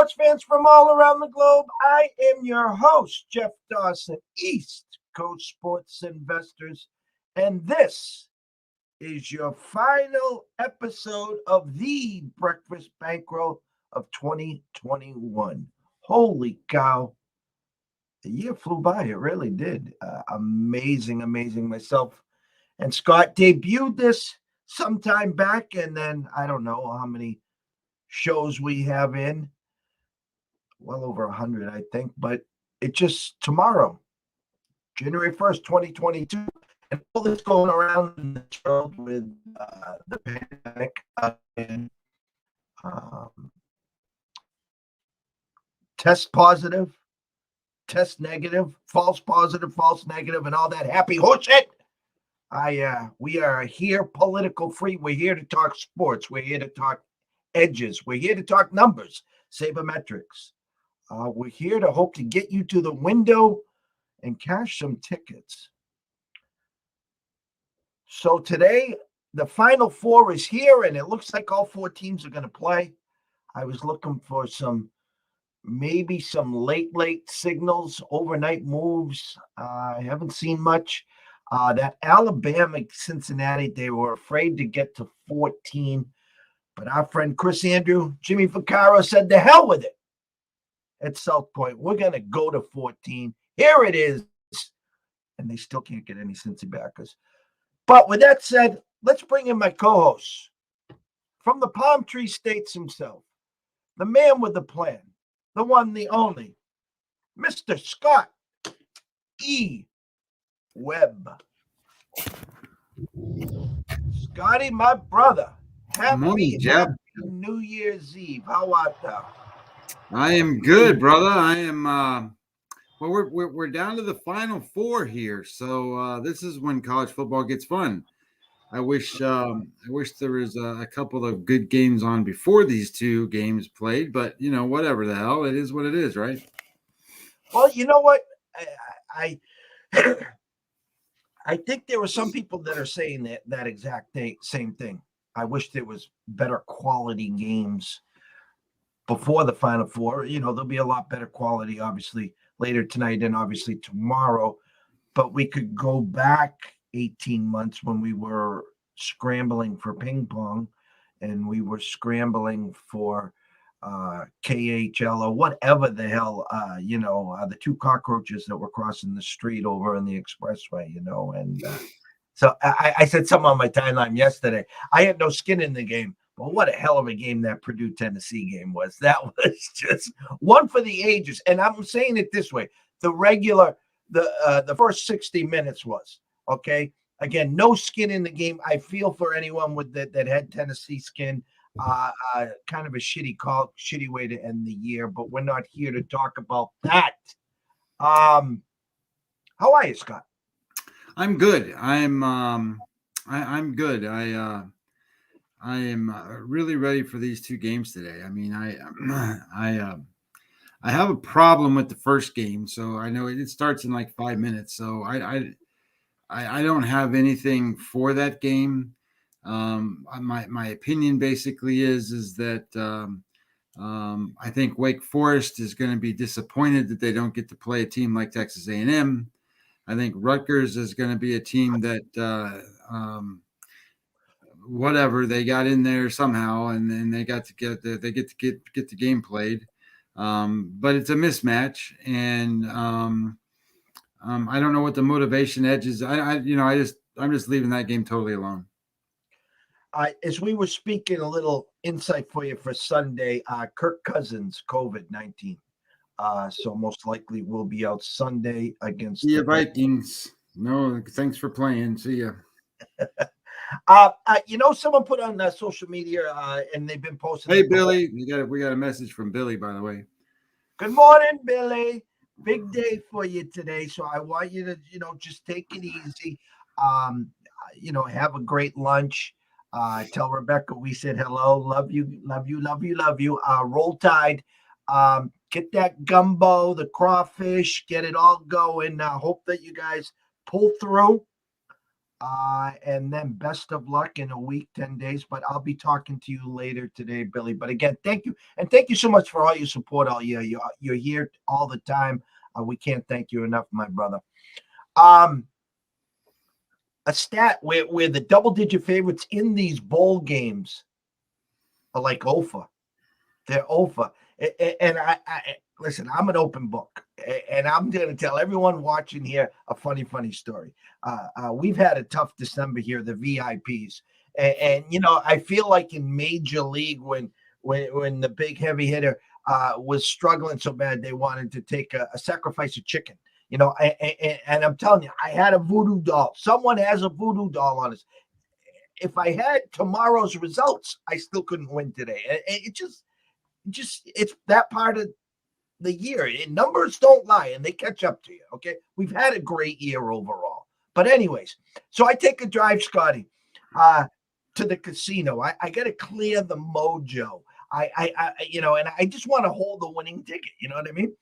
sports fans from all around the globe. I am your host, Jeff Dawson, East Coast Sports Investors, and this is your final episode of the Breakfast Bankroll of 2021. Holy cow. The year flew by. It really did. Amazing. Myself and Scott debuted this sometime back, and then I don't know how many shows we have in. Well over 100, I think. But it just tomorrow, January 1st, 2022, and all this going around in the world with the pandemic and test positive, test negative, false positive, false negative, and all that happy horseshit. We are here political free. We're here to talk sports. We're here to talk edges. We're here to talk numbers, sabermetrics. We're here to hope to get you to the window and cash some tickets. So today, the Final Four is here, and it looks like all four teams are going to play. I was looking for maybe some late signals, overnight moves. I haven't seen much. That Alabama-Cincinnati, they were afraid to get to 14. But our friend Chris Andrew, Jimmy Vaccaro said, the hell with it. At South Point, we're going to go to 14. Here it is. And they still can't get any Cincy backers. But with that said, let's bring in my co-host from the Palm Tree States himself, the man with the plan, the one, the only, Mr. Scott E. Webb. Scotty, my brother, happy New Year's Eve. How art thou? I am good, brother. I am. Well, we're down to the Final Four here, so this is when college football gets fun. I wish there was a couple of good games on before these two games played, but whatever the hell, it is what it is, right? Well, you know what, I I think there were some people that are saying that exact same thing. I wish there was better quality games before the Final Four. There'll be a lot better quality, obviously, later tonight and obviously tomorrow. But we could go back 18 months when we were scrambling for ping pong and we were scrambling for KHL or whatever the hell, the two cockroaches that were crossing the street over in the expressway, and so I said something on my timeline yesterday. I had no skin in the game. Well, what a hell of a game that Purdue-Tennessee game was. That was just one for the ages. And I'm saying it this way. The first 60 minutes was, okay? Again, no skin in the game. I feel for anyone with that had Tennessee skin. Kind of a shitty way to end the year, but we're not here to talk about that. How are you, Scott? I'm good. I'm good. I am really ready for these two games today. I mean, I have a problem with the first game, so I know it starts in like 5 minutes. So I don't have anything for that game. My opinion basically is that I think Wake Forest is going to be disappointed that they don't get to play a team like Texas A&M. I think Rutgers is going to be a team that whatever, they got in there somehow, and then they get to get the game played. But it's a mismatch, and I don't know what the motivation edge is. I'm just leaving that game totally alone. As we were speaking, a little insight for you for Sunday. Kirk Cousins, COVID-19. So most likely will be out Sunday against the Vikings. No, thanks for playing. See ya. Someone put on social media, and they've been posting. Hey, Billy, we got a message from Billy, by the way. Good morning, Billy. Big day for you today, so I want you to, just take it easy. Have a great lunch. Tell Rebecca we said hello. Love you. Roll Tide. Get that gumbo, the crawfish, get it all going. Hope that you guys pull through. And then best of luck in a week, 10 days. But I'll be talking to you later today, Billy. But again, thank you. And thank you so much for all your support all year. You're here all the time. We can't thank you enough, my brother. A stat where the double-digit favorites in these bowl games are like OFA. They're OFA. And I listen, I'm an open book. And I'm going to tell everyone watching here a funny story. We've had a tough December here, the VIPs. And I feel like in Major League when the big heavy hitter was struggling so bad they wanted to take a sacrifice of chicken. And I'm telling you, I had a voodoo doll. Someone has a voodoo doll on us. If I had tomorrow's results, I still couldn't win today. It just it's that part of the year. Numbers don't lie, and they catch up to you. Okay, we've had a great year overall. But anyways, so I take a drive, Scotty, to the casino. I got to clear the mojo. And I just want to hold the winning ticket. You know what I mean?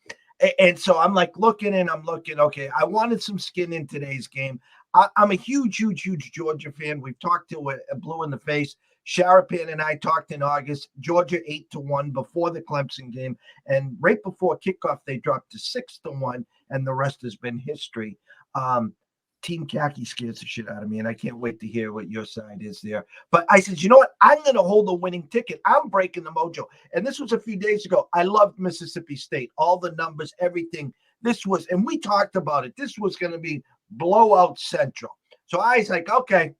And so I'm like looking. Okay, I wanted some skin in today's game. I'm a huge Georgia fan. We've talked to a blue in the face. Sharapan and I talked in August. Georgia 8-1 before the Clemson game. And right before kickoff, they dropped to 6-1. And the rest has been history. Team KHAKI scares the shit out of me, and I can't wait to hear what your side is there. But I said, you know what? I'm going to hold a winning ticket. I'm breaking the mojo. And this was a few days ago. I loved Mississippi State, all the numbers, everything. And we talked about it. This was going to be blowout central. So I was like, okay.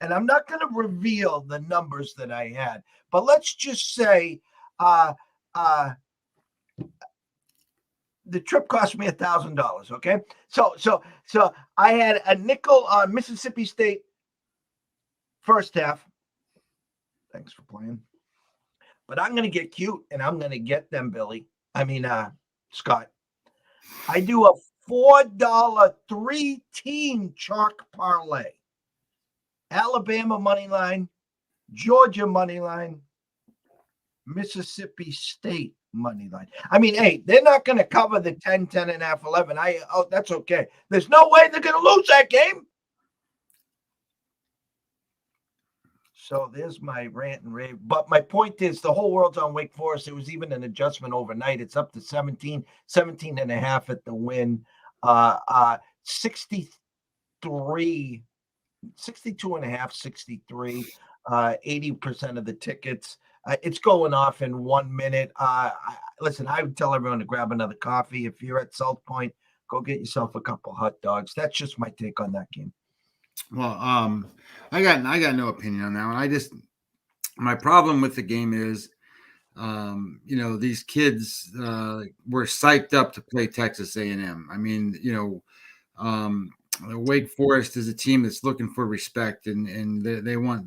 And I'm not going to reveal the numbers that I had, but let's just say the trip cost me $1,000. Okay. So I had a nickel on Mississippi State first half. Thanks for playing. But I'm going to get cute and I'm going to get them, Billy. Scott. I do a $4 3-team chalk parlay. Alabama money line, Georgia money line, Mississippi State money line. Hey, they're not going to cover the 10, 10.5, 11. That's okay. There's no way they're going to lose that game. So there's my rant and rave. But my point is the whole world's on Wake Forest. There was even an adjustment overnight. It's up to 17 and a half at the win. 62 and a half, 63, 80% of the tickets. It's going off in 1 minute. Listen, I would tell everyone to grab another coffee. If you're at South Point, go get yourself a couple hot dogs. That's just my take on that game. Well, I got no opinion on that one. My problem with the game is, these kids were psyched up to play Texas A&M. Wake Forest is a team that's looking for respect, and they want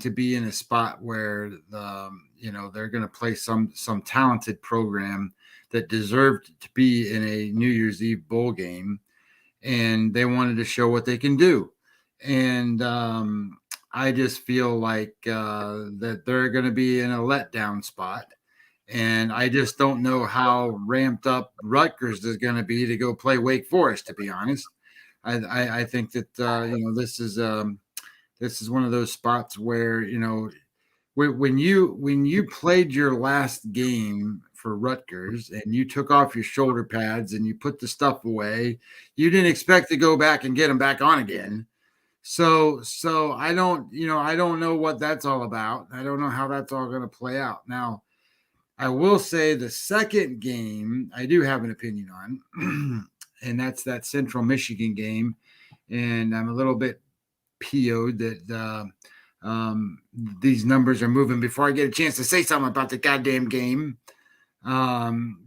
to be in a spot where they're going to play some talented program that deserved to be in a New Year's Eve bowl game, and they wanted to show what they can do. And I just feel like that they're going to be in a letdown spot. And I just don't know how ramped up Rutgers is going to be to go play Wake Forest, to be honest. I think that, this is one of those spots where, when you played your last game for Rutgers and you took off your shoulder pads and you put the stuff away, you didn't expect to go back and get them back on again. So I don't know what that's all about. I don't know how that's all going to play out. Now, I will say the second game I do have an opinion on, and that's that Central Michigan game. And I'm a little bit PO'd that these numbers are moving before I get a chance to say something about the goddamn game,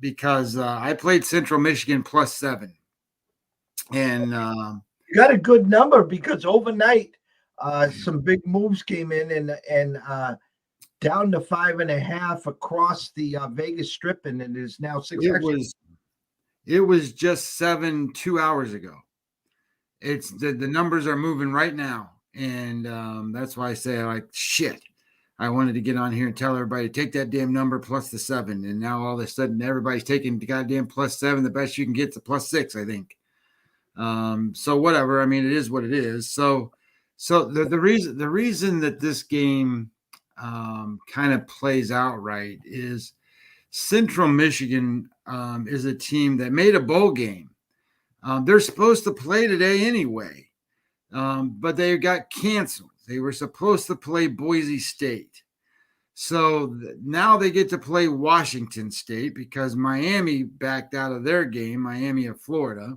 because I played Central Michigan +7. And you got a good number because overnight some big moves came in and down to 5.5 across the Vegas Strip, and it is now 6. It was just 7 2 hours ago. It's the numbers are moving right now, and that's why I say shit. I wanted to get on here and tell everybody to take that damn number plus the 7, and now all of a sudden everybody's taking the goddamn +7. The best you can get to +6, I think. So whatever. I mean, it is what it is. So the reason that this game kind of plays out right is Central Michigan is a team that made a bowl game. They're supposed to play today anyway, but they got canceled. They were supposed to play Boise State. So now they get to play Washington State because Miami backed out of their game, Miami of Florida.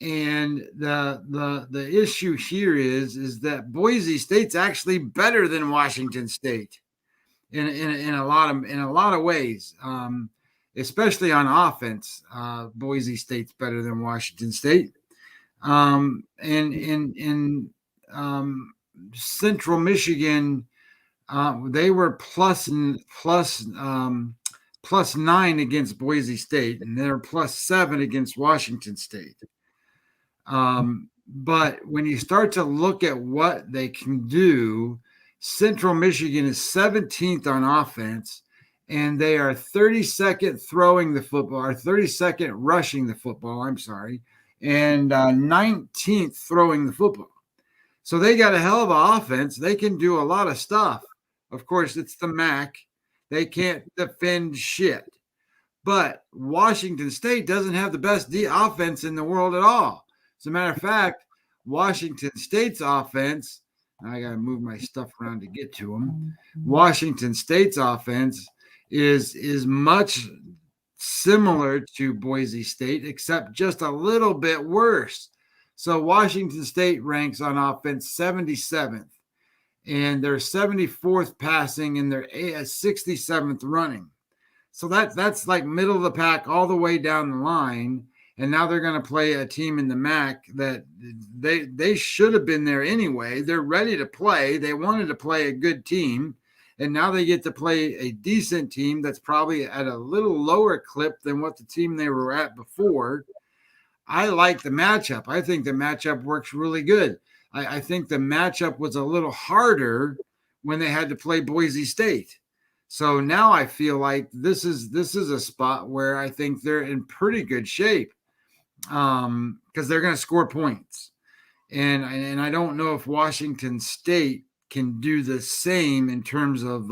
And the issue here is that Boise State's actually better than Washington State in a lot of ways, especially on offense. Boise State's better than Washington State, and in Central Michigan, they were plus 9 against Boise State, and they're plus 7 against Washington State. But when you start to look at what they can do, Central Michigan is 17th on offense, and they are 32nd throwing the football, or 32nd rushing the football, I'm sorry, and 19th throwing the football. So they got a hell of an offense. They can do a lot of stuff. Of course, it's the MAC. They can't defend shit. But Washington State doesn't have the best offense in the world at all. As a matter of fact, Washington State's offense, I got to move my stuff around to get to them. Washington State's offense is much similar to Boise State, except just a little bit worse. So Washington State ranks on offense 77th, and they're 74th passing, and they're 67th running. So that's like middle of the pack all the way down the line. And now they're going to play a team in the MAC that they should have been there anyway. They're ready to play. They wanted to play a good team. And now they get to play a decent team that's probably at a little lower clip than what the team they were at before. I like the matchup. I think the matchup works really good. I think the matchup was a little harder when they had to play Boise State. So now I feel like this is a spot where I think they're in pretty good shape because they're going to score points. And I don't know if Washington State can do the same in terms of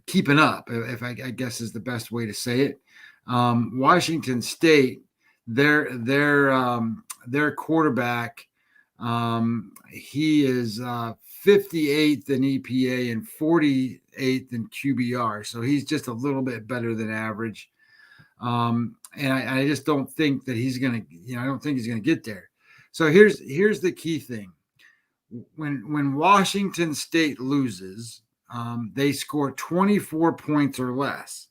keeping up, if I guess is the best way to say it. Washington State, their quarterback, he is 58th in EPA and 48th in QBR. So he's just a little bit better than average. And I just don't think that he's going to, I don't think he's going to get there. So here's the key thing. When Washington State loses, they score 24 points or less.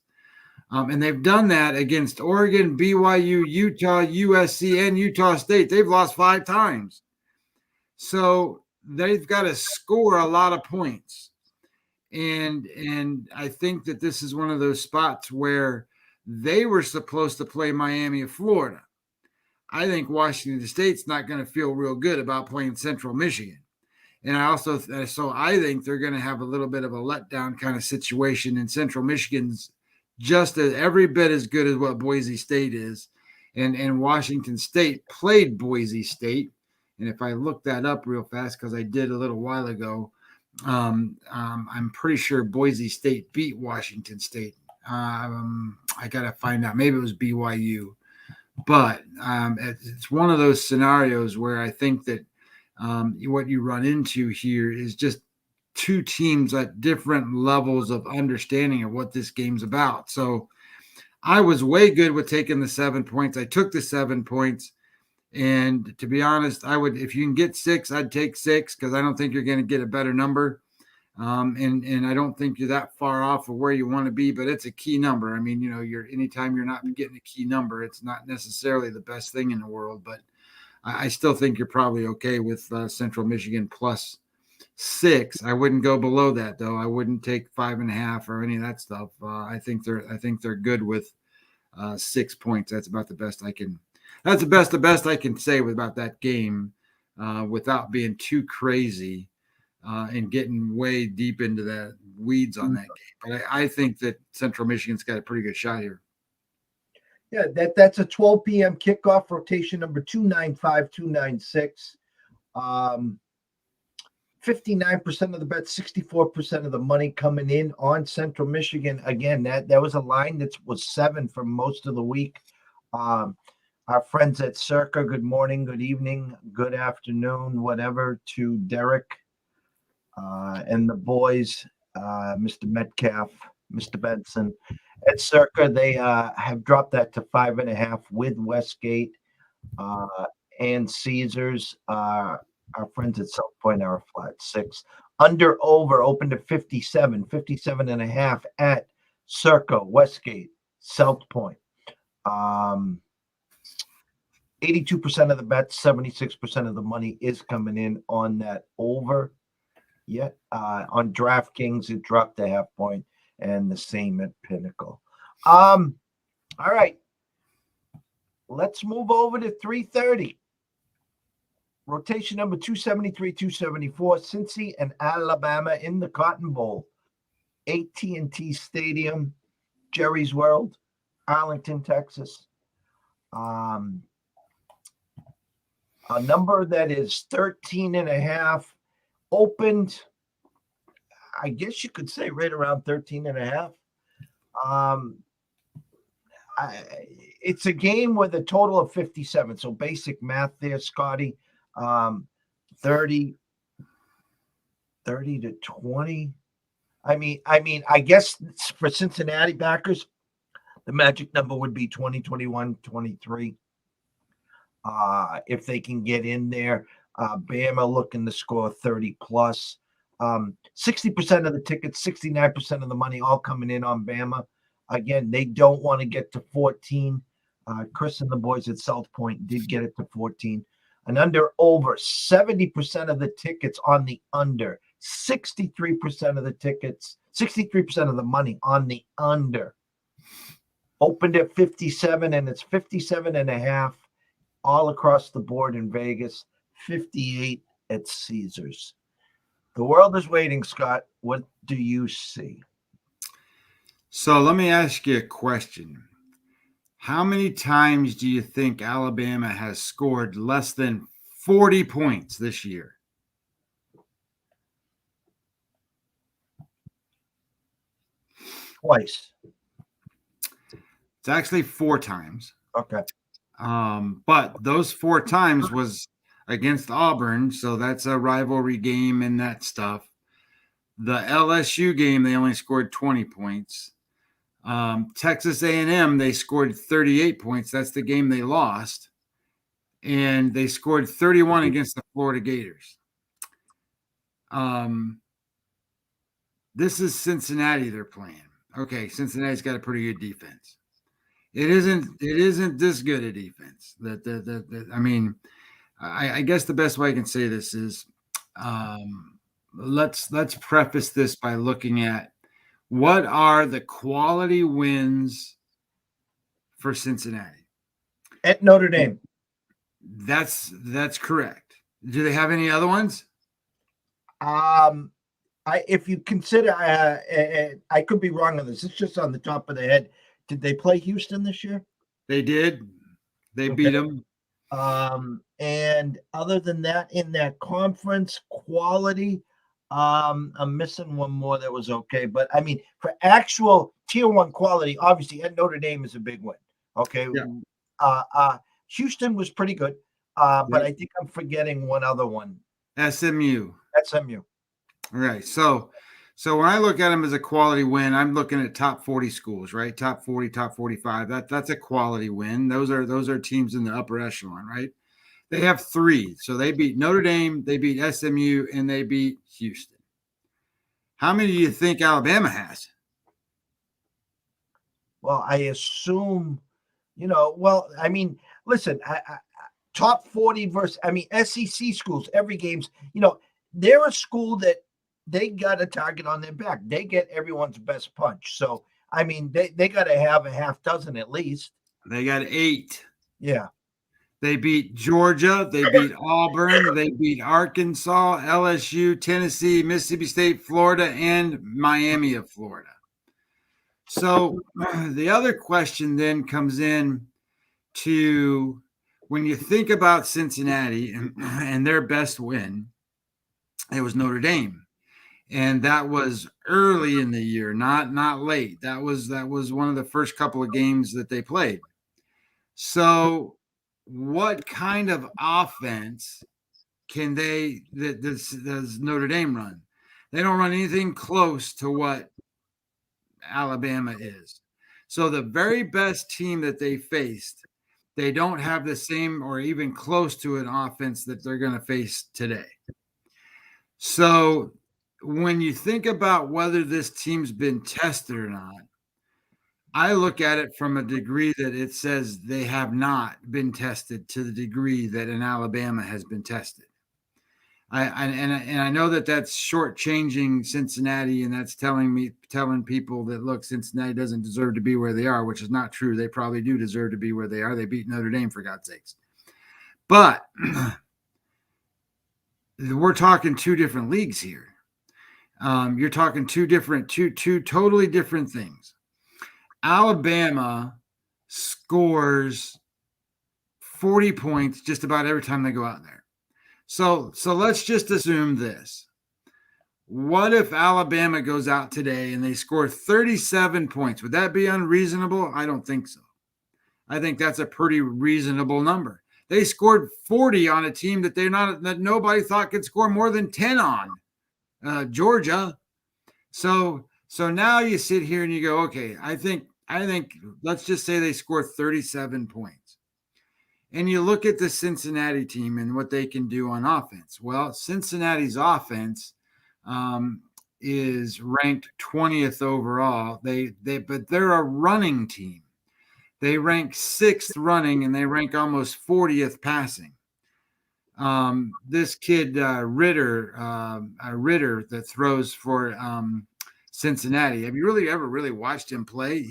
And they've done that against Oregon, BYU, Utah, USC, and Utah State. They've lost 5 times. So they've got to score a lot of points. And I think that this is one of those spots where they were supposed to play Miami of Florida. I think Washington State's not going to feel real good about playing Central Michigan. And I think they're going to have a little bit of a letdown kind of situation, in Central Michigan's just every bit as good as what Boise State is. And Washington State played Boise State. And if I look that up real fast, because I did a little while ago, I'm pretty sure Boise State beat Washington State. I got to find out. Maybe it was BYU. But it's one of those scenarios where I think that what you run into here is just two teams at different levels of understanding of what this game's about. So I was way good with taking the 7 points. I took the 7 points. And to be honest, I would, if you can get 6, I'd take 6, because I don't think you're going to get a better number. And I don't think you're that far off of where you want to be, but it's a key number. I mean, anytime you're not getting a key number, it's not necessarily the best thing in the world, but I still think you're probably okay with Central Michigan plus 6. I wouldn't go below that, though. I wouldn't take 5.5 or any of that stuff. I think they're good with 6 points. That's about the best I can. That's the best I can say about that game, without being too crazy and getting way deep into the weeds on that game. But I think that Central Michigan's got a pretty good shot here. Yeah, that's a 12 p.m. kickoff, rotation number 295, 296. 59% of the bets, 64% of the money coming in on Central Michigan. Again, that was a line that was 7 for most of the week. Our friends at Circa, good morning, good evening, good afternoon, whatever, to Derek and the boys, Mr. Metcalf, Mr. Benson. At Circa, they have dropped that to 5.5 with Westgate and Caesars. Our friends at South Point are a flat 6. Under over open to 57, 57.5 at Circa, Westgate, South Point. 82% of the bets, 76% of the money is coming in on that over. Yet on DraftKings, it dropped a half point, and the same at Pinnacle. All right. Let's move over to 3:30. Rotation number 273, 274, Cincy and Alabama in the Cotton Bowl. AT&T Stadium, Jerry's World, Arlington, Texas. A number that is 13.5, opened, I guess you could say right around 13.5. It's a game with a total of 57. So basic math there, Scotty. 30 to 20. I mean, I guess for Cincinnati backers, the magic number would be 20, 21, 23. If they can get in there. Bama looking to score 30 plus. 60% of the tickets, 69% of the money all coming in on Bama. Again, they don't want to get to 14. Chris and the boys at South Point did get it to 14. And under over 70% of the tickets on the under, 63% of the tickets, 63% of the money on the under. Opened at 57, and it's 57.5 all across the board in Vegas, 58 at Caesars. The world is waiting, Scott. What do you see? So let me ask you a question. How many times do you think Alabama has scored less than 40 points this year? Twice. It's actually 4 times. Okay. But those 4 times was against Auburn, so that's a rivalry game and that stuff. The LSU game, they only scored 20 points. Texas A&M, they scored 38 points. That's the game they lost. And they scored 31 against the Florida Gators. This is Cincinnati they're playing. Okay, Cincinnati's got a pretty good defense. It isn't this good a defense. I guess the best way I can say this is let's preface this by looking at what are the quality wins for Cincinnati at Notre Dame. That's correct. Do they have any other ones? If you consider, I could be wrong on this. It's just on the top of the head. Did they play Houston this year? They did. They beat them. And other than that, in that conference quality, I'm missing one more that was okay. But I mean, for actual tier 1 quality, obviously at Notre Dame is a big win. Okay. Yeah. Houston was pretty good. But I think I'm forgetting one other one. SMU. All right. So when I look at them as a quality win, I'm looking at top 40 schools, right? Top 40, top 45. That's a quality win. Those are teams in the upper echelon, right? They have 3. So they beat Notre Dame, they beat SMU, and they beat Houston. How many do you think Alabama has? Well, I assume, I mean, listen, top 40 versus, SEC schools, every game's, they're a school that they got a target on their back. They get everyone's best punch. So, I mean, they got to have a half dozen at least. They got 8. Yeah. They beat Georgia. They beat Auburn. They beat Arkansas, LSU, Tennessee, Mississippi State, Florida, and Miami of Florida. So the other question then comes in to when you think about Cincinnati and their best win, it was Notre Dame. And that was early in the year, not late. That was one of the first couple of games that they played. So what kind of offense can does Notre Dame run? They don't run anything close to what Alabama is. So the very best team that they faced, they don't have the same or even close to an offense that they're going to face today. So when you think about whether this team's been tested or not, I look at it from a degree that it says they have not been tested to the degree that an Alabama has been tested. I know that that's shortchanging Cincinnati, and that's telling people that look, Cincinnati doesn't deserve to be where they are, which is not true. They probably do deserve to be where they are. They beat Notre Dame, for God's sakes. But we're talking two different leagues here. You're talking two totally different things. Alabama scores 40 points just about every time they go out there. So let's just assume this. What if Alabama goes out today and they score 37 points? Would that be unreasonable? I don't think so. I think that's a pretty reasonable number. They scored 40 on a team that that nobody thought could score more than 10 on, Georgia. So now you sit here and you go, okay, I think let's just say they score 37 points. And you look at the Cincinnati team and what they can do on offense. Well, Cincinnati's offense is ranked 20th overall. But they're a running team. They rank 6th running and they rank almost 40th passing. This kid Ritter that throws for Cincinnati. Have you ever watched him play?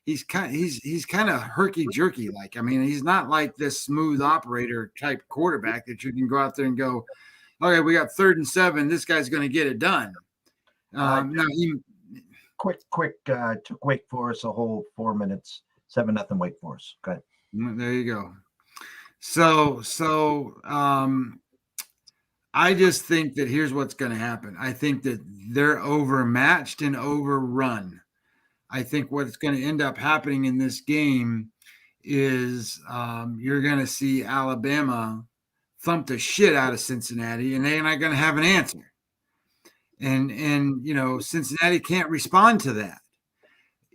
He's kind of herky jerky. Like, I mean, he's not like this smooth operator type quarterback that you can go out there and go, okay, we got 3rd and 7. This guy's going to get it done. Quick took Wake Forest a whole 4 minutes, 7-0 Wake Forest. Go ahead. There you go. So I just think that here's what's going to happen. I think that they're overmatched and overrun. I think what's going to end up happening in this game is you're going to see Alabama thump the shit out of Cincinnati, and they're not going to have an answer. And Cincinnati can't respond to that.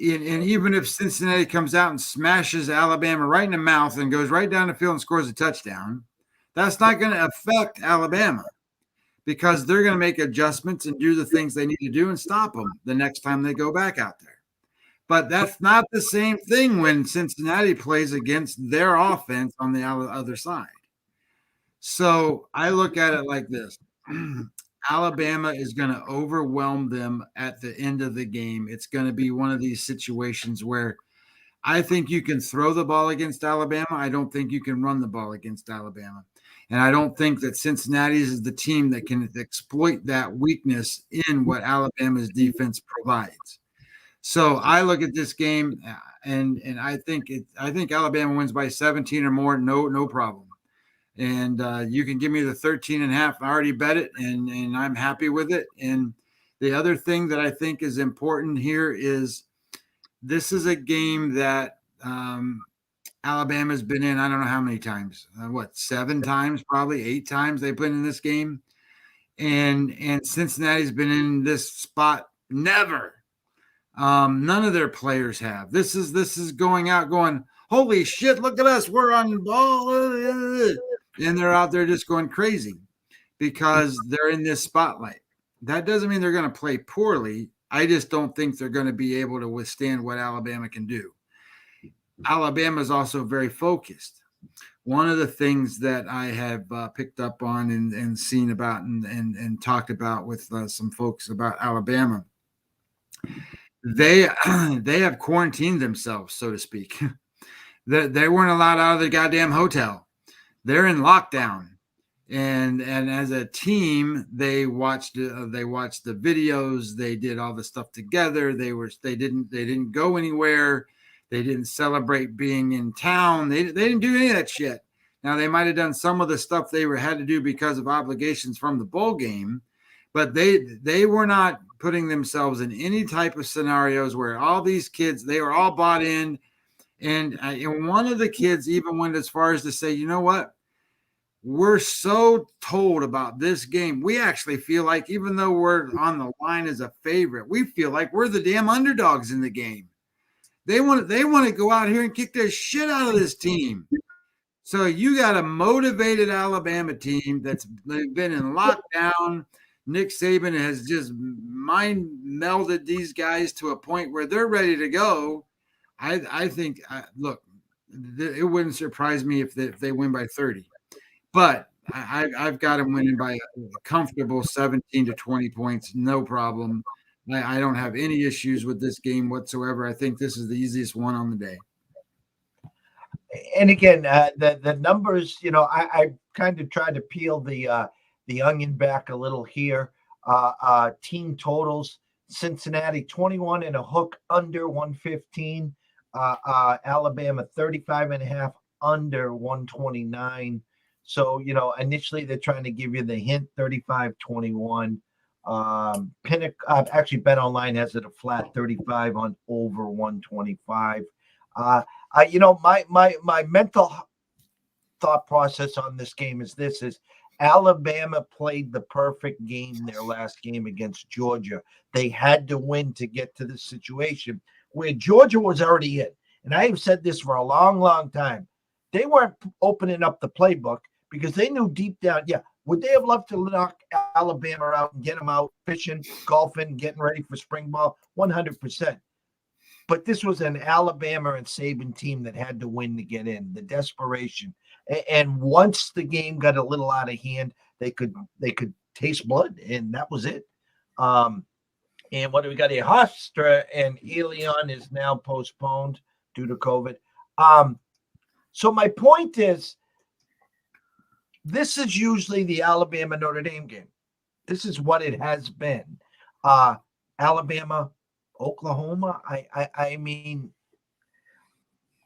And even if Cincinnati comes out and smashes Alabama right in the mouth and goes right down the field and scores a touchdown, that's not going to affect Alabama because they're going to make adjustments and do the things they need to do and stop them the next time they go back out there. But that's not the same thing when Cincinnati plays against their offense on the other side. So I look at it like this. Alabama is going to overwhelm them at the end of the game. It's going to be one of these situations where I think you can throw the ball against Alabama. I don't think you can run the ball against Alabama. And I don't think that Cincinnati is the team that can exploit that weakness in what Alabama's defense provides. So I look at this game and I think Alabama wins by 17 or more, no problem. And you can give me the 13.5. I already bet it, and I'm happy with it. And the other thing that I think is important here is this is a game that Alabama's been in, I don't know how many times, 7 times, probably 8 times they've been in this game. And Cincinnati's been in this spot never. None of their players have. This is going out going, holy shit, look at us. We're on the ball. And they're out there just going crazy because they're in this spotlight. That doesn't mean they're going to play poorly. I just don't think they're going to be able to withstand what Alabama can do. Alabama is also very focused. One of the things that I have picked up on and seen about and talked about with some folks about Alabama, they have quarantined themselves, so to speak. They weren't allowed out of the goddamn hotel. They're in lockdown. and as a team, they watched the videos. They did all the stuff together. They didn't go anywhere. They didn't celebrate being in town. They didn't do any of that shit. Now they might have done some of the stuff they had to do because of obligations from the bowl game, but they were not putting themselves in any type of scenarios where all these kids, they were all bought in. And one of the kids even went as far as to say, you know what? We're so told about this game. We actually feel like, even though we're on the line as a favorite, we feel like we're the damn underdogs in the game. They want to go out here and kick their shit out of this team. So you got a motivated Alabama team that's been in lockdown. Nick Saban has just mind melded these guys to a point where they're ready to go. I think, look, it wouldn't surprise me if they win by 30. But I've got them winning by a comfortable 17 to 20 points, no problem. I don't have any issues with this game whatsoever. I think this is the easiest one on the day. And again, the numbers, I kind of tried to peel the onion back a little here. Team totals: Cincinnati 21 and a hook under 115. Alabama 35.5 under 129. So, initially they're trying to give you the hint 35-21. Actually, Bet Online has it a flat 35 on over 125. My mental thought process on this game is Alabama played the perfect game their last game against Georgia. They had to win to get to this situation where Georgia was already in. And I have said this for a long, long time. They weren't opening up the playbook because they knew deep down, would they have loved to knock Alabama out and get them out fishing, golfing, getting ready for spring ball? 100%. But this was an Alabama and Saban team that had to win to get in, the desperation. And once the game got a little out of hand, they could taste blood, and that was it. And what do we got here? Hofstra and Elion is now postponed due to COVID. So my point is, this is usually the Alabama Notre Dame game. This is what it has been. Alabama, Oklahoma. I mean,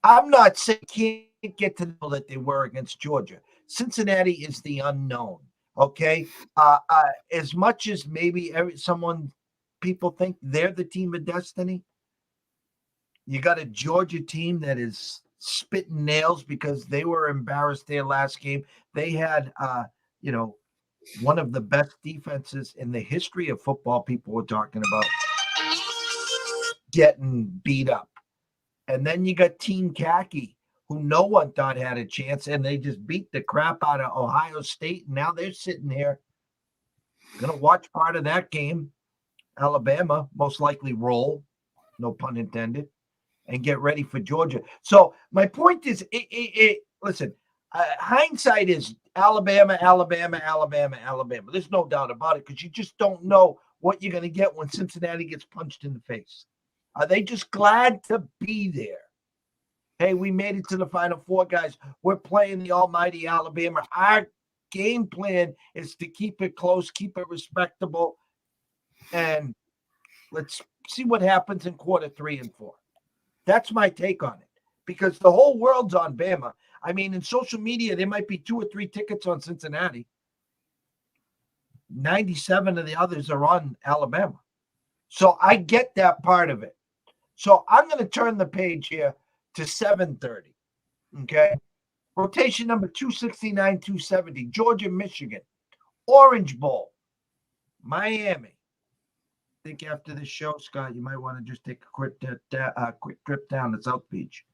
I'm not saying can't get to know that they were against Georgia. Cincinnati is the unknown. Okay, as much as maybe people think they're the team of destiny. You got a Georgia team that is spitting nails because they were embarrassed their last game. They had, one of the best defenses in the history of football. People were talking about getting beat up. And then you got Team KHAKI, who no one thought had a chance, and they just beat the crap out of Ohio State. And now they're sitting here, going to watch part of that game. Alabama most likely roll, no pun intended, and get ready for Georgia. So my point is, listen, hindsight is Alabama. There's no doubt about it, because you just don't know what you're going to get when Cincinnati gets punched in the face. Are they just glad to be there? Hey, we made it to the Final Four, guys. We're playing the almighty Alabama. Our game plan is to keep it close, keep it respectable, and let's see what happens in quarter 3 and 4. That's my take on it, because the whole world's on Bama. I mean, in social media, there might be 2 or 3 tickets on Cincinnati. 97 of the others are on Alabama. So I get that part of it. So I'm going to turn the page here to 7:30. Okay. Rotation number 269, 270, Georgia, Michigan, Orange Bowl, Miami. I think after this show, Scott, you might want to just take a quick trip down to South Beach.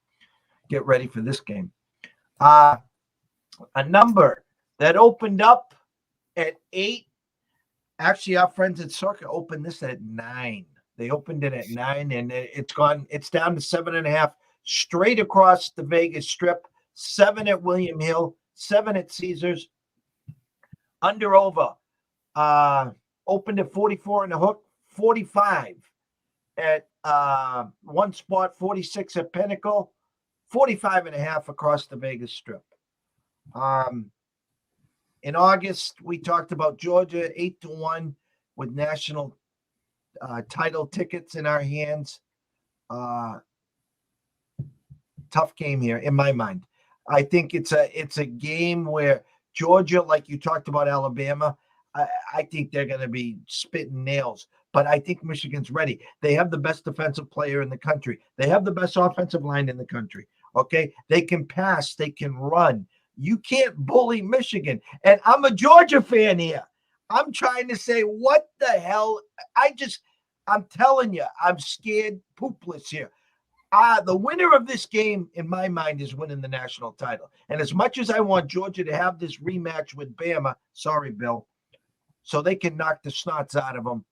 Get ready for this game. A number that opened up at 8. Actually, our friends at Circa opened this at 9. They opened it at 9, and it's down to 7.5 straight across the Vegas Strip. 7 at William Hill, 7 at Caesars. Under over opened at 44 in the hook, 45 at one spot, 46 at Pinnacle, 45.5 across the Vegas Strip. And In August, we talked about Georgia 8-1 with national title tickets in our hands. Tough game here in my mind. I think it's a game where Georgia, like you talked about Alabama, I think they're going to be spitting nails. But I think Michigan's ready. They have the best defensive player in the country. They have the best offensive line in the country. Okay, they can pass. They can run. You can't bully Michigan. And I'm a Georgia fan here. I'm trying to say, what the hell? I'm telling you, I'm scared poopless here. The winner of this game, in my mind, is winning the national title. And as much as I want Georgia to have this rematch with Bama, sorry, Bill, so they can knock the snots out of them,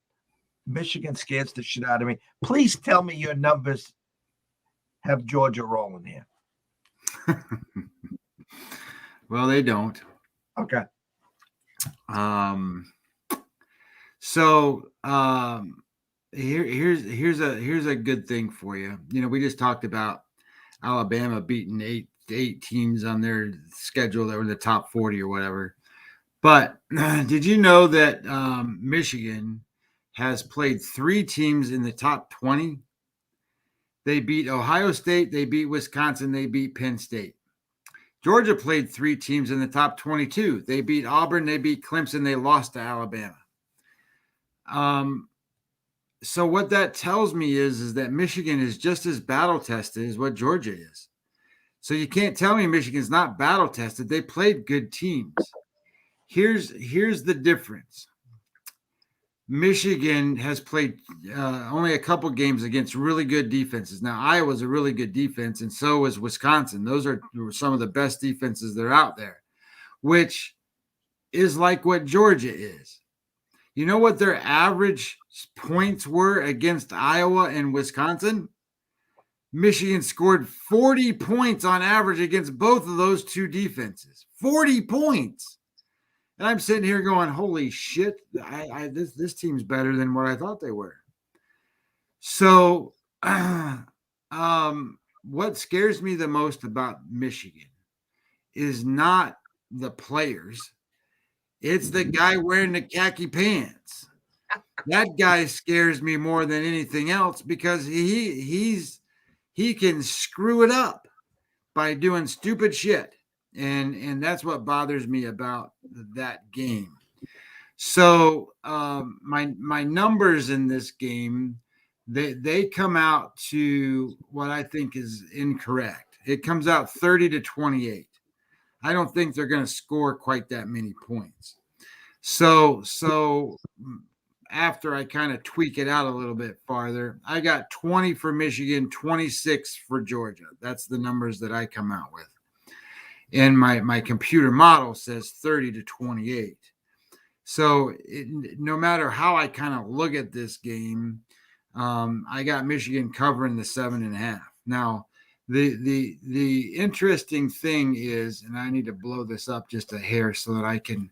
Michigan scares the shit out of me. Please tell me your numbers have Georgia rolling here. Well, they don't. Okay. Here's a good thing for you. We just talked about Alabama beating eight teams on their schedule that were in the top 40 or whatever. But did you know that Michigan has played 3 teams in the top 20? They beat Ohio State, they beat Wisconsin, they beat Penn State. Georgia played 3 teams in the top 22. They beat Auburn, they beat Clemson, they lost to Alabama. So what that tells me is that Michigan is just as battle tested as what Georgia is. So you can't tell me Michigan's not battle tested. They played good teams. Here's the difference. Michigan has played only a couple games against really good defenses. Now, Iowa's a really good defense, and so is Wisconsin. Those are some of the best defenses that are out there, which is like what Georgia is. You know what their average points were against Iowa and Wisconsin? Michigan scored 40 points on average against both of those 2 defenses. 40 points. And I'm sitting here going, holy shit, this team's better than what I thought they were. So what scares me the most about Michigan is not the players. It's the guy wearing the khaki pants. That guy scares me more than anything else because he can screw it up by doing stupid shit. And that's what bothers me about that game. So my numbers in this game, they come out to what I think is incorrect. It comes out 30-28. I don't think they're going to score quite that many points. So after I kind of tweak it out a little bit farther, I got 20 for Michigan, 26 for Georgia. That's the numbers that I come out with. And my computer model says 30-28. So no matter how I kind of look at this game, I got Michigan covering the 7.5. Now, the interesting thing is, and I need to blow this up just a hair so that I can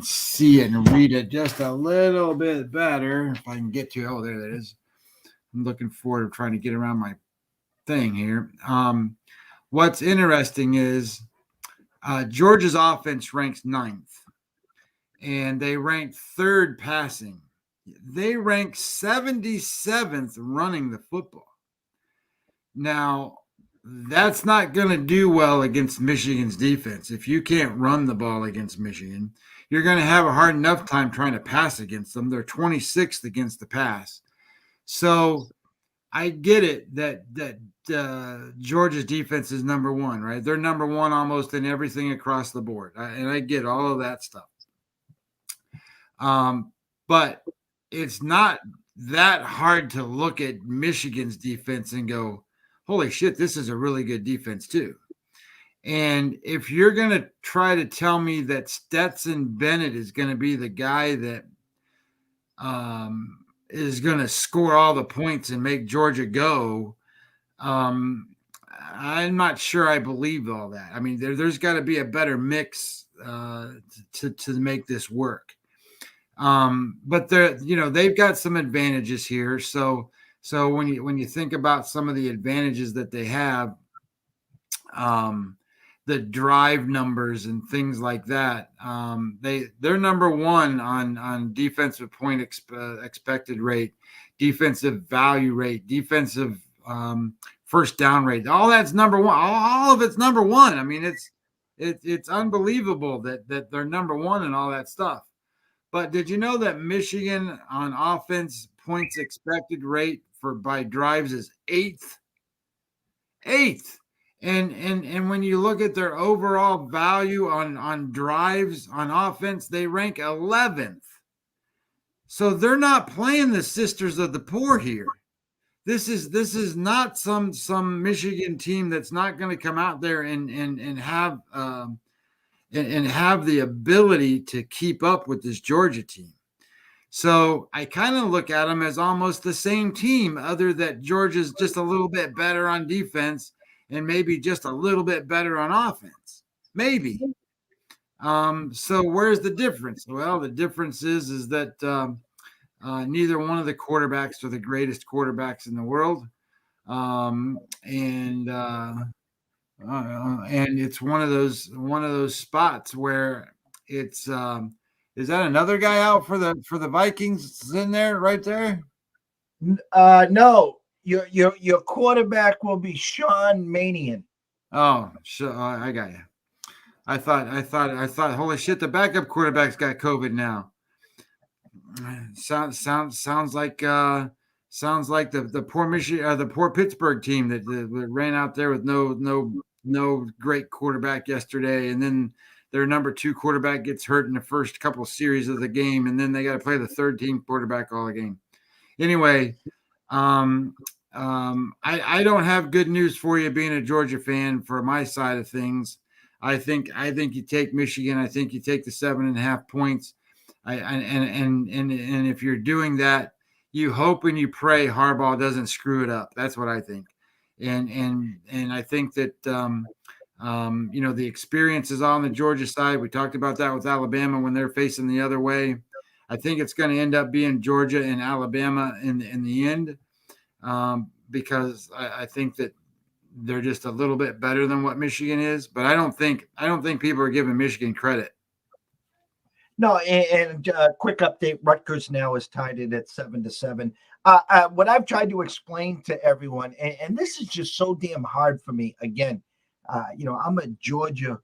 see it and read it just a little bit better. If I can get to, oh, there it is. I'm looking forward to trying to get around my thing here. What's interesting is Georgia's offense ranks 9th, and they rank 3rd passing. They rank 77th running the football. Now, that's not going to do well against Michigan's defense. If you can't run the ball against Michigan, you're going to have a hard enough time trying to pass against them. They're 26th against the pass. So I get it that Georgia's defense is number 1, right? They're number 1 almost in everything across the board. And I get all of that stuff. But it's not that hard to look at Michigan's defense and go, holy shit, this is a really good defense too. And if you're going to try to tell me that Stetson Bennett is going to be the guy that is going to score all the points and make Georgia go, I'm not sure I believe all that. I mean, there's got to be a better mix to make this work. But they've got some advantages here. So when you think about some of the advantages that they have, the drive numbers and things like that. They're number one on defensive point expected rate, defensive value rate, defensive first down rate. All that's number one. All of it's number one. I mean, it's unbelievable that they're number one and all that stuff. But did you know that Michigan on offense points expected rate by drives is eighth? Eighth. And when you look at their overall value on drives on offense, they rank 11th. So they're not playing the sisters of the poor here. This is not some Michigan team that's not going to come out there and have and have the ability to keep up with this Georgia team. So I kind of look at them as almost the same team, other that Georgia's just a little bit better on defense and maybe just a little bit better on offense. Maybe. So where's the difference? Well, the difference is that neither one of the quarterbacks are the greatest quarterbacks in the world. And it's one of those spots where it's is that another guy out for the Vikings in there right there? No, your quarterback will be Sean Manion. Oh, sure. I got you. I thought. Holy shit! The backup quarterback's got COVID now. Sounds like the poor Michigan, the poor Pittsburgh team that ran out there with no great quarterback yesterday, and then their number 2 quarterback gets hurt in the first couple of series of the game, and then they got to play the third team quarterback all the game. Anyway, I don't have good news for you being a Georgia fan for my side of things. I think you take Michigan. I think you take the 7.5 points. And if you're doing that, you hope and you pray Harbaugh doesn't screw it up. That's what I think. And I think that the experience is on the Georgia side. We talked about that with Alabama when they're facing the other way. I think it's going to end up being Georgia and Alabama in the end, because I think that they're just a little bit better than what Michigan is. But I don't think people are giving Michigan credit. No, and quick update: Rutgers now is tied it at 7-7. What I've tried to explain to everyone, and this is just so damn hard for me. Again, I'm a Georgia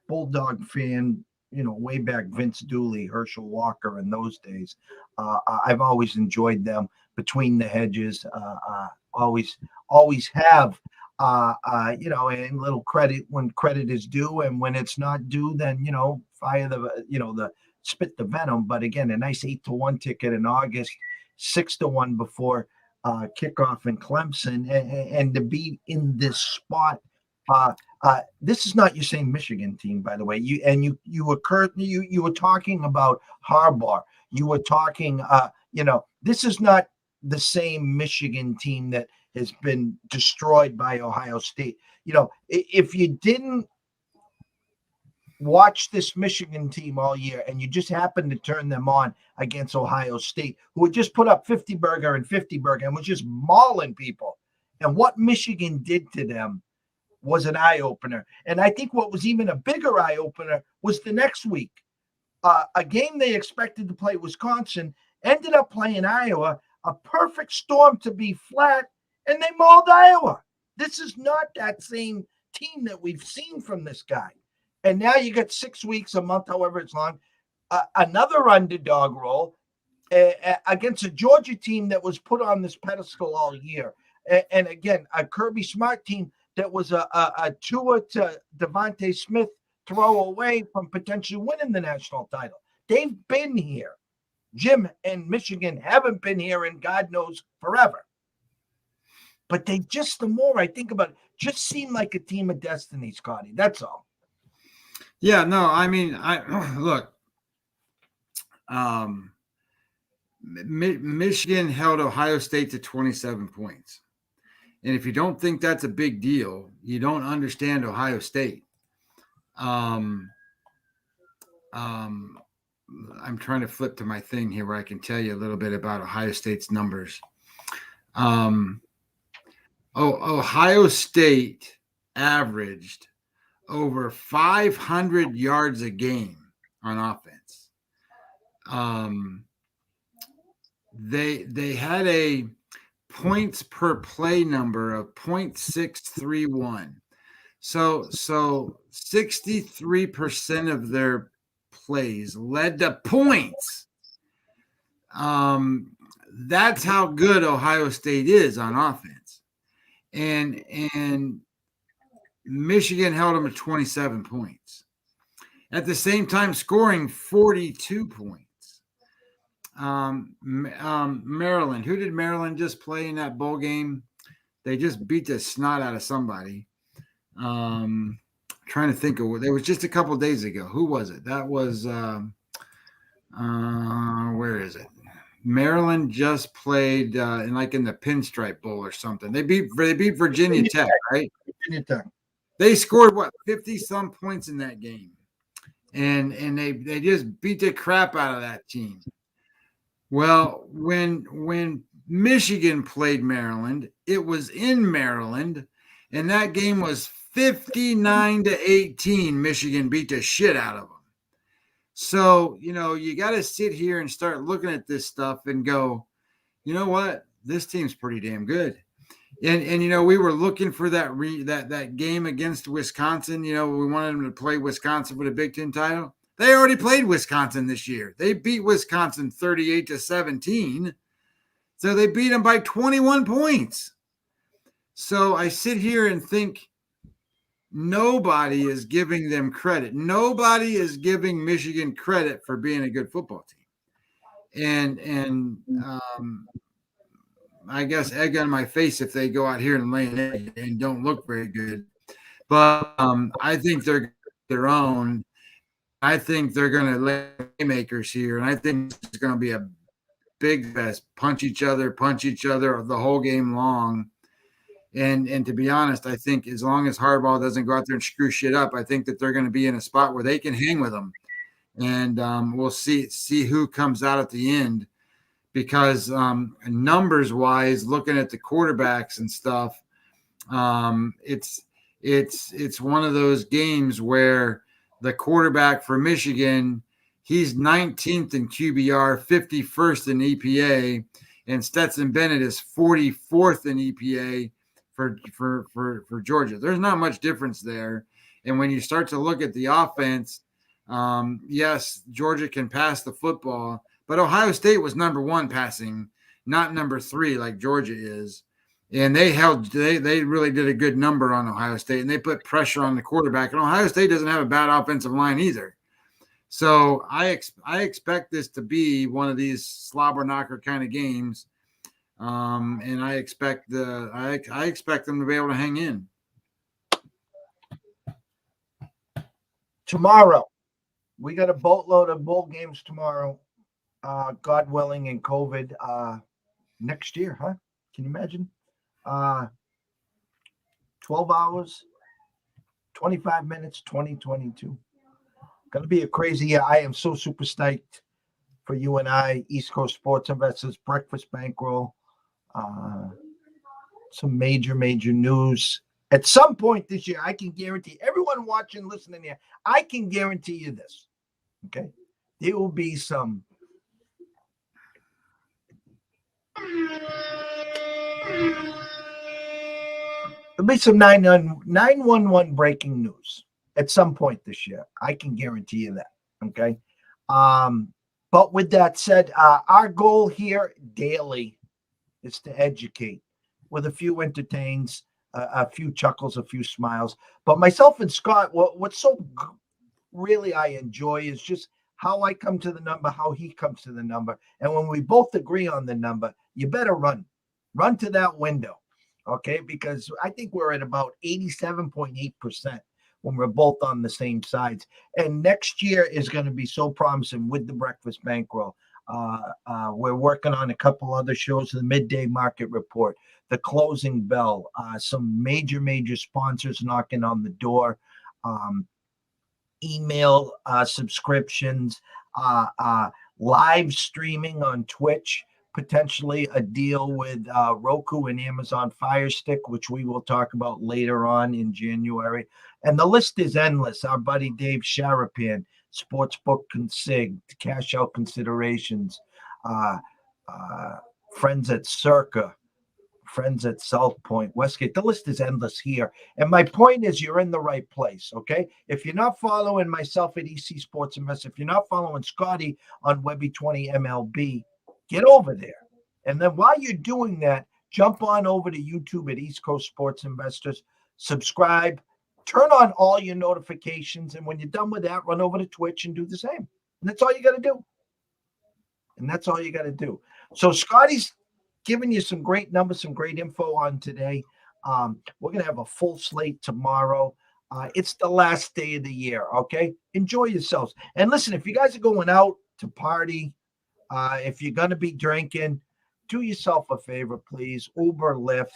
Bulldog fan. Way back Vince Dooley, Herschel Walker, in those days. I've always enjoyed them between the hedges. Always have. And little credit when credit is due, and when it's not due, then fire the spit the venom. But again, a nice 8-1 ticket in August, 6-1 before kickoff in Clemson, and to be in this spot. This is not your same Michigan team, by the way. You were talking about Harbaugh. You were talking, this is not the same Michigan team that has been destroyed by Ohio State. If you didn't watch this Michigan team all year and you just happened to turn them on against Ohio State, who had just put up 50 burger and was just mauling people, and what Michigan did to them was an eye-opener. And I think what was even a bigger eye-opener was the next week. A game they expected to play Wisconsin ended up playing Iowa, a perfect storm to be flat, and they mauled Iowa. This is not that same team that we've seen from this guy. And now you got 6 weeks, a month, however it's long, another underdog role against a Georgia team that was put on this pedestal all year. And again, a Kirby Smart team that was a Tua to Devontae Smith throw away from potentially winning the national title. They've been here. Jim and Michigan haven't been here in God knows forever. But they just, the more I think about it, just seem like a team of destiny, Scotty. That's all. Yeah, no, I mean, look, Michigan held Ohio State to 27 points. And if you don't think that's a big deal, you don't understand Ohio State. I'm trying to flip to my thing here where I can tell you a little bit about Ohio State's numbers. Ohio State averaged over 500 yards a game on offense. They had a points per play number of 0.631. So 63% of their plays led to points. That's how good Ohio State is on offense. And Michigan held them to 27 points. At the same time, scoring 42 points. Maryland. Who did Maryland just play in that bowl game? They just beat the snot out of somebody. Trying to think of it was just a couple of days ago. Who was it? That was where is it? Maryland just played in the Pinstripe Bowl or something. They beat Virginia Tech, right? Virginia Tech. They scored 50 some points in that game, and they just beat the crap out of that team. Well, when Michigan played Maryland, it was in Maryland, and that game was 59-18. Michigan beat the shit out of them. So, you got to sit here and start looking at this stuff and go, you know what? This team's pretty damn good. And we were looking for that game against Wisconsin. We wanted them to play Wisconsin for the Big Ten title. They already played Wisconsin this year. They beat Wisconsin 38-17. So they beat them by 21 points. So I sit here and think nobody is giving them credit. Nobody is giving Michigan credit for being a good football team. And I guess egg on my face if they go out here and lay an egg and don't look very good. But I think they're their own. I think they're going to lay makers here, and I think it's going to be a big fest. Punch each other the whole game long. And to be honest, I think as long as Harbaugh doesn't go out there and screw shit up, I think that they're going to be in a spot where they can hang with them. And we'll see who comes out at the end. Because numbers wise, looking at the quarterbacks and stuff, it's one of those games where the quarterback for Michigan, he's 19th in QBR, 51st in EPA, and Stetson Bennett is 44th in EPA for Georgia. There's not much difference there. And when you start to look at the offense, yes, Georgia can pass the football. But Ohio State was number one passing, not number 3 like Georgia is. And they really did a good number on Ohio State, and they put pressure on the quarterback. And Ohio State doesn't have a bad offensive line either. So I expect this to be one of these slobber knocker kind of games. And I expect them to be able to hang in. Tomorrow, we got a boatload of bowl games tomorrow. God willing, and COVID next year, huh? Can you imagine? 12 hours, 25 minutes, 2022. Going to be a crazy year. I am so super stoked for you and I, East Coast sports investors, breakfast bankroll. Some major news. At some point this year, I can guarantee everyone watching, listening here, I can guarantee you this. Okay. There will be some there'll be some 911 breaking news at some point this year. I can guarantee you that. Okay. But with that said, our goal here daily is to educate with a few entertains, a few chuckles, a few smiles. But myself and Scott, what's so really I enjoy is just how I come to the number, how he comes to the number. And when we both agree on the number, you better run to that window. Okay. Because I think we're at about 87.8% when we're both on the same sides. And next year is going to be so promising with the Breakfast Bankroll. We're working on a couple other shows, the Midday Market Report, the Closing Bell, some major sponsors knocking on the door, email subscriptions, live streaming on Twitch. potentially a deal with Roku and Amazon Fire Stick, which we will talk about later on in January. And the list is endless. Our buddy Dave Sharapan, Sportsbook Consig, cash out considerations, friends at Circa, friends at South Point, Westgate. The list is endless here. And my point is, you're in the right place, okay? If you're not following myself at EC Sports Invest, if you're not following Scotty on Webby20 MLB, get over there. And then while you're doing that, jump on over to YouTube at East Coast Sports Investors, subscribe, turn on all your notifications. And when you're done with that, run over to Twitch and do the same. And that's all you got to do. And that's all you got to do. So Scotty's giving you some great numbers, some great info on today. We're going to have a full slate tomorrow. It's the last day of the year, okay? Enjoy yourselves. And listen, if you guys are going out to party, if you're going to be drinking, do yourself a favor, please. Uber, Lyft.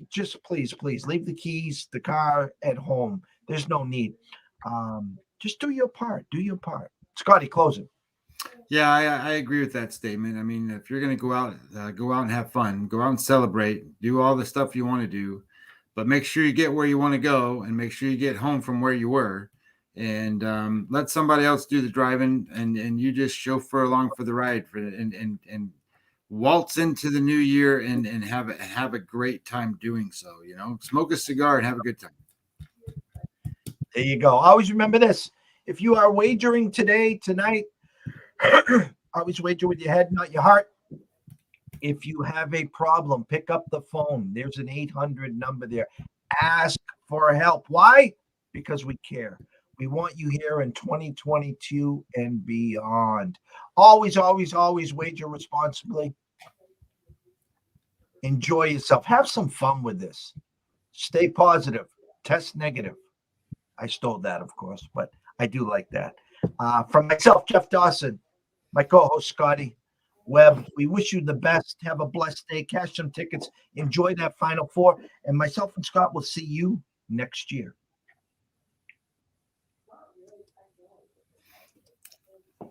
Just please leave the keys, the car at home. There's no need. Just do your part. Do your part. Scotty, close it. Yeah, I agree with that statement. I mean, if you're going to go out and have fun, go out and celebrate, do all the stuff you want to do, but make sure you get where you want to go and make sure you get home from where you were, and let somebody else do the driving, and you just chauffeur along for the ride and waltz into the new year and have a great time doing so. You know, smoke a cigar and have a good time. There you go. Always remember this: if you are wagering tonight. Always wager with your head, not your heart. If you have a problem, pick up the phone. There's an 800 number there. Ask for help. Why? Because we care. We want you here in 2022 and beyond. Always wager responsibly. Enjoy yourself. Have some fun with this. Stay positive. Test negative. I stole that, of course, but I do like that. From myself, Jeff Dawson, my co-host Scotty Webb, we wish you the best. Have a blessed day. Cash some tickets. Enjoy that Final Four. And myself and Scott will see you next year.